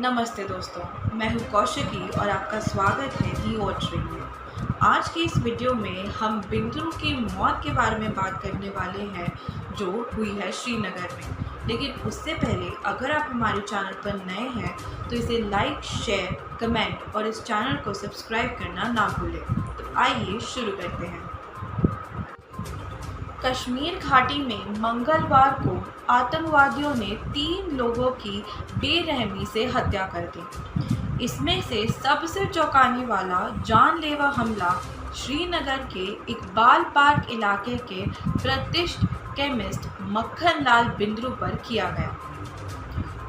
नमस्ते दोस्तों, मैं हूँ कौशिकी और आपका स्वागत है दी वॉच में। आज की इस वीडियो में हम बिंदु की मौत के बारे में बात करने वाले हैं जो हुई है श्रीनगर में। लेकिन उससे पहले अगर आप हमारे चैनल पर नए हैं तो इसे लाइक, शेयर, कमेंट और इस चैनल को सब्सक्राइब करना ना भूलें। तो आइए शुरू करते हैं। कश्मीर घाटी में मंगलवार को आतंकवादियों ने 3 लोगों की बेरहमी से हत्या कर दी। इसमें से सबसे चौंकाने वाला जानलेवा हमला श्रीनगर के इकबाल पार्क इलाके के प्रतिष्ठित केमिस्ट मक्खन लाल बिंद्रू पर किया गया।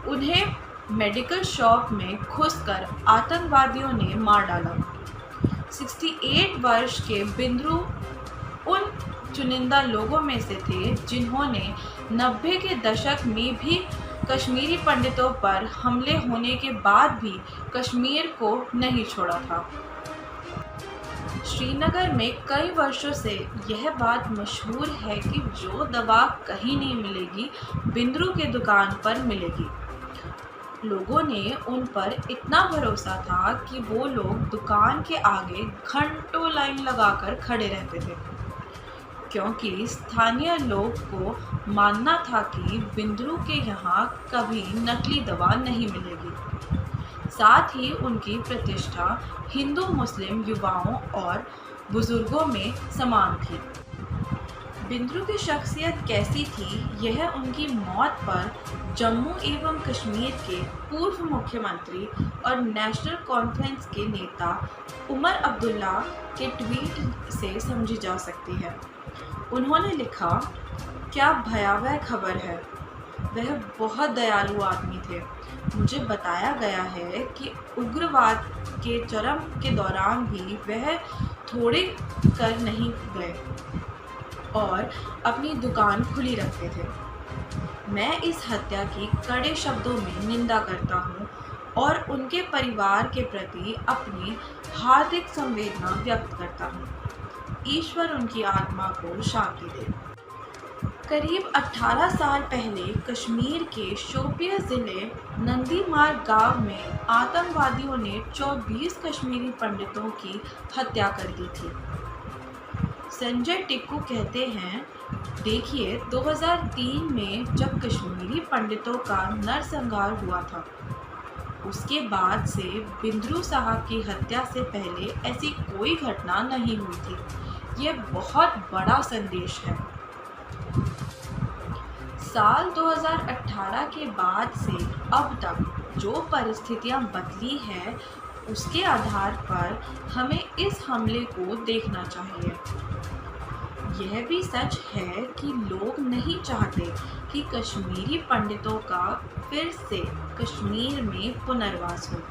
उन्हें मेडिकल शॉप में घुसकर आतंकवादियों ने मार डाला। 68 वर्ष के बिंद्रू उन चुनिंदा लोगों में से थे जिन्होंने 90 के दशक में भी कश्मीरी पंडितों पर हमले होने के बाद भी कश्मीर को नहीं छोड़ा था। श्रीनगर में कई वर्षों से यह बात मशहूर है कि जो दवा कहीं नहीं मिलेगी, बिंद्रू के दुकान पर मिलेगी। लोगों ने उन पर इतना भरोसा था कि वो लोग दुकान के आगे घंटों लाइन लगाकर खड़े रहते थे, क्योंकि स्थानीय लोग को मानना था कि बिंद्रू के यहाँ कभी नकली दवा नहीं मिलेगी। साथ ही उनकी प्रतिष्ठा हिंदू मुस्लिम युवाओं और बुजुर्गों में समान थी। बिंद्रू की शख्सियत कैसी थी, यह उनकी मौत पर जम्मू एवं कश्मीर के पूर्व मुख्यमंत्री और नेशनल कॉन्फ्रेंस के नेता उमर अब्दुल्ला के ट्वीट से समझी जा सकती है। उन्होंने लिखा, क्या भयावह खबर है। वह बहुत दयालु आदमी थे। मुझे बताया गया है कि उग्रवाद के चरम के दौरान भी वह थोड़े कर नहीं गए और अपनी दुकान खुली रखते थे। मैं इस हत्या की कड़े शब्दों में निंदा करता हूँ और उनके परिवार के प्रति अपनी हार्दिक संवेदना व्यक्त करता हूँ। ईश्वर उनकी आत्मा को शांति दे। करीब 18 साल पहले कश्मीर के शोपिया ज़िले नंदीमार गांव में आतंकवादियों ने 24 कश्मीरी पंडितों की हत्या कर दी थी। संजय टिक्कू कहते हैं, देखिए 2003 में जब कश्मीरी पंडितों का नरसंहार हुआ था, उसके बाद से बिंद्रू साहब की हत्या से पहले ऐसी कोई घटना नहीं हुई थी। यह बहुत बड़ा संदेश है। साल 2018 के बाद से अब तक जो परिस्थितियां बदली हैं, उसके आधार पर हमें इस हमले को देखना चाहिए। यह भी सच है कि लोग नहीं चाहते कि कश्मीरी पंडितों का फिर से कश्मीर में पुनर्वास हो।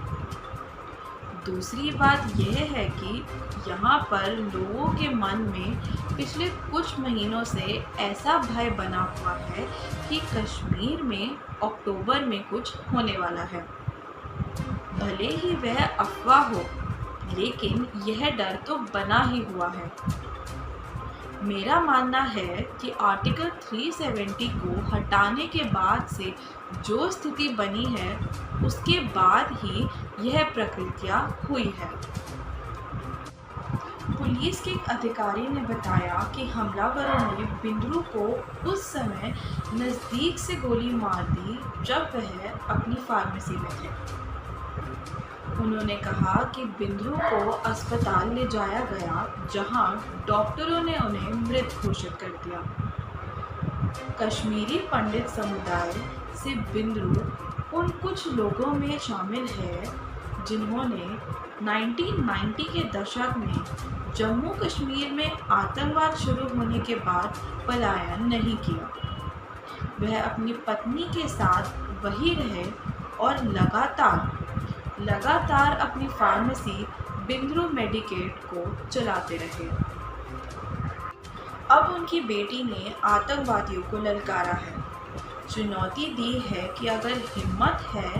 दूसरी बात यह है कि यहाँ पर लोगों के मन में पिछले कुछ महीनों से ऐसा भय बना हुआ है कि कश्मीर में अक्टूबर में कुछ होने वाला है। भले ही वह अफवाह हो, लेकिन यह डर तो बना ही हुआ है। मेरा मानना है कि आर्टिकल 370 को हटाने के बाद से जो स्थिति बनी है, उसके बाद ही यह प्रक्रिया हुई है। पुलिस के एक अधिकारी ने बताया कि हमलावरों ने बिंद्रू को उस समय नज़दीक से गोली मार दी जब वह अपनी फार्मेसी में थे। उन्होंने कहा कि बिंद्रू को अस्पताल ले जाया गया, जहां डॉक्टरों ने उन्हें मृत घोषित कर दिया। कश्मीरी पंडित समुदाय से बिंद्रू उन कुछ लोगों में शामिल है जिन्होंने 1990 के दशक में जम्मू कश्मीर में आतंकवाद शुरू होने के बाद पलायन नहीं किया। वह अपनी पत्नी के साथ वहीं रहे और लगातार अपनी फार्मेसी बिंद्रू मेडिकेट को चलाते रहे। अब उनकी बेटी ने आतंकवादियों को ललकारा है, चुनौती दी है कि अगर हिम्मत है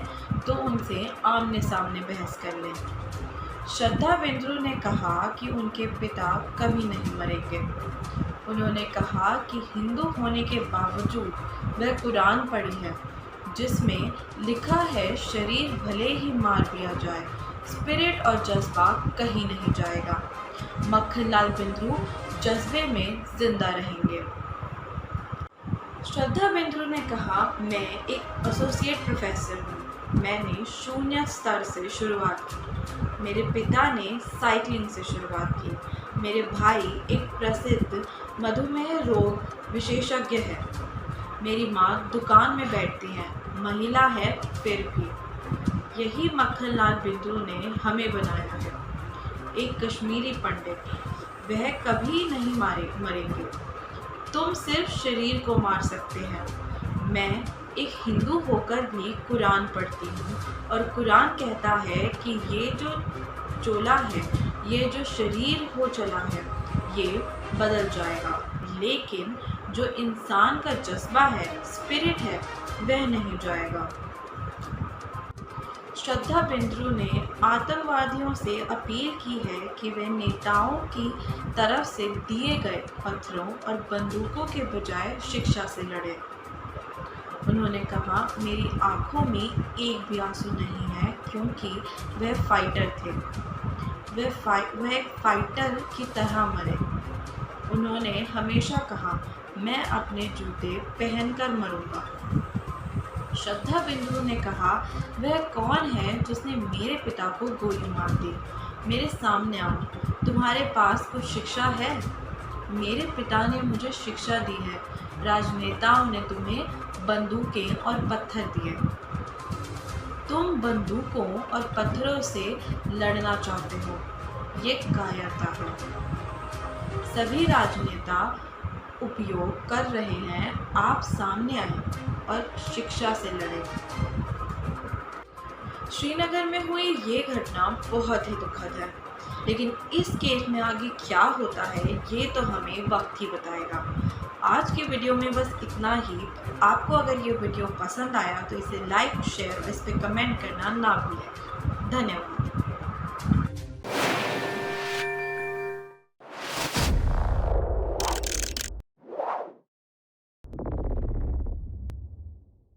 तो उनसे आमने सामने बहस कर लें। श्रद्धा बिंद्रू ने कहा कि उनके पिता कभी नहीं मरेंगे। उन्होंने कहा कि हिंदू होने के बावजूद वह कुरान पढ़ी है, जिसमें लिखा है शरीर भले ही मार दिया जाए, स्पिरिट और जज्बा कहीं नहीं जाएगा। मक्खनलाल बिंद्रू जज्बे में जिंदा रहेंगे। श्रद्धा बिंद्रू ने कहा, मैं एक एसोसिएट प्रोफेसर हूँ। मैंने शून्य स्तर से शुरुआत की। मेरे पिता ने साइकिलिंग से शुरुआत की। मेरे भाई एक प्रसिद्ध मधुमेह रोग विशेषज्ञ है। मेरी माँ दुकान में बैठती हैं, महिला है फिर भी। यही मक्खनलाल बिंद्रू ने हमें बनाया है, एक कश्मीरी पंडित। वह कभी नहीं मरेंगे। तुम सिर्फ शरीर को मार सकते हैं। मैं एक हिंदू होकर भी कुरान पढ़ती हूँ और कुरान कहता है कि ये जो चोला है, ये जो शरीर हो चला है, ये बदल जाएगा, लेकिन जो इंसान का जज्बा है, स्पिरिट है, वह नहीं जाएगा। श्रद्धा बिंद्रू ने आतंकवादियों से अपील की है कि वे नेताओं की तरफ से दिए गए पत्थरों और बंदूकों के बजाय शिक्षा से लड़ें। उन्होंने कहा, मेरी आंखों में एक भी आंसू नहीं है, क्योंकि वह फाइटर थे। वह एक फाइटर की तरह मरे। उन्होंने हमेशा कहा, मैं अपने जूते पहनकर मरूंगा। श्रद्धा बिंद्रू ने कहा, वह कौन है जिसने मेरे पिता को गोली मार दी? मेरे सामने आओ, तुम्हारे पास कुछ शिक्षा है? मेरे पिता ने मुझे शिक्षा दी है। राजनेताओं ने तुम्हें बंदूकें और पत्थर दिए। तुम बंदूकों और पत्थरों से लड़ना चाहते हो, ये कायरता है। सभी राजनेता उपयोग कर रहे हैं, आप सामने आए और शिक्षा से लड़ें। श्रीनगर में हुई ये घटना बहुत ही दुखद है, लेकिन इस केस में आगे क्या होता है ये तो हमें वक्त ही बताएगा। आज के वीडियो में बस इतना ही। आपको अगर ये वीडियो पसंद आया तो इसे लाइक, शेयर और इस पर कमेंट करना ना भूलें। धन्यवाद।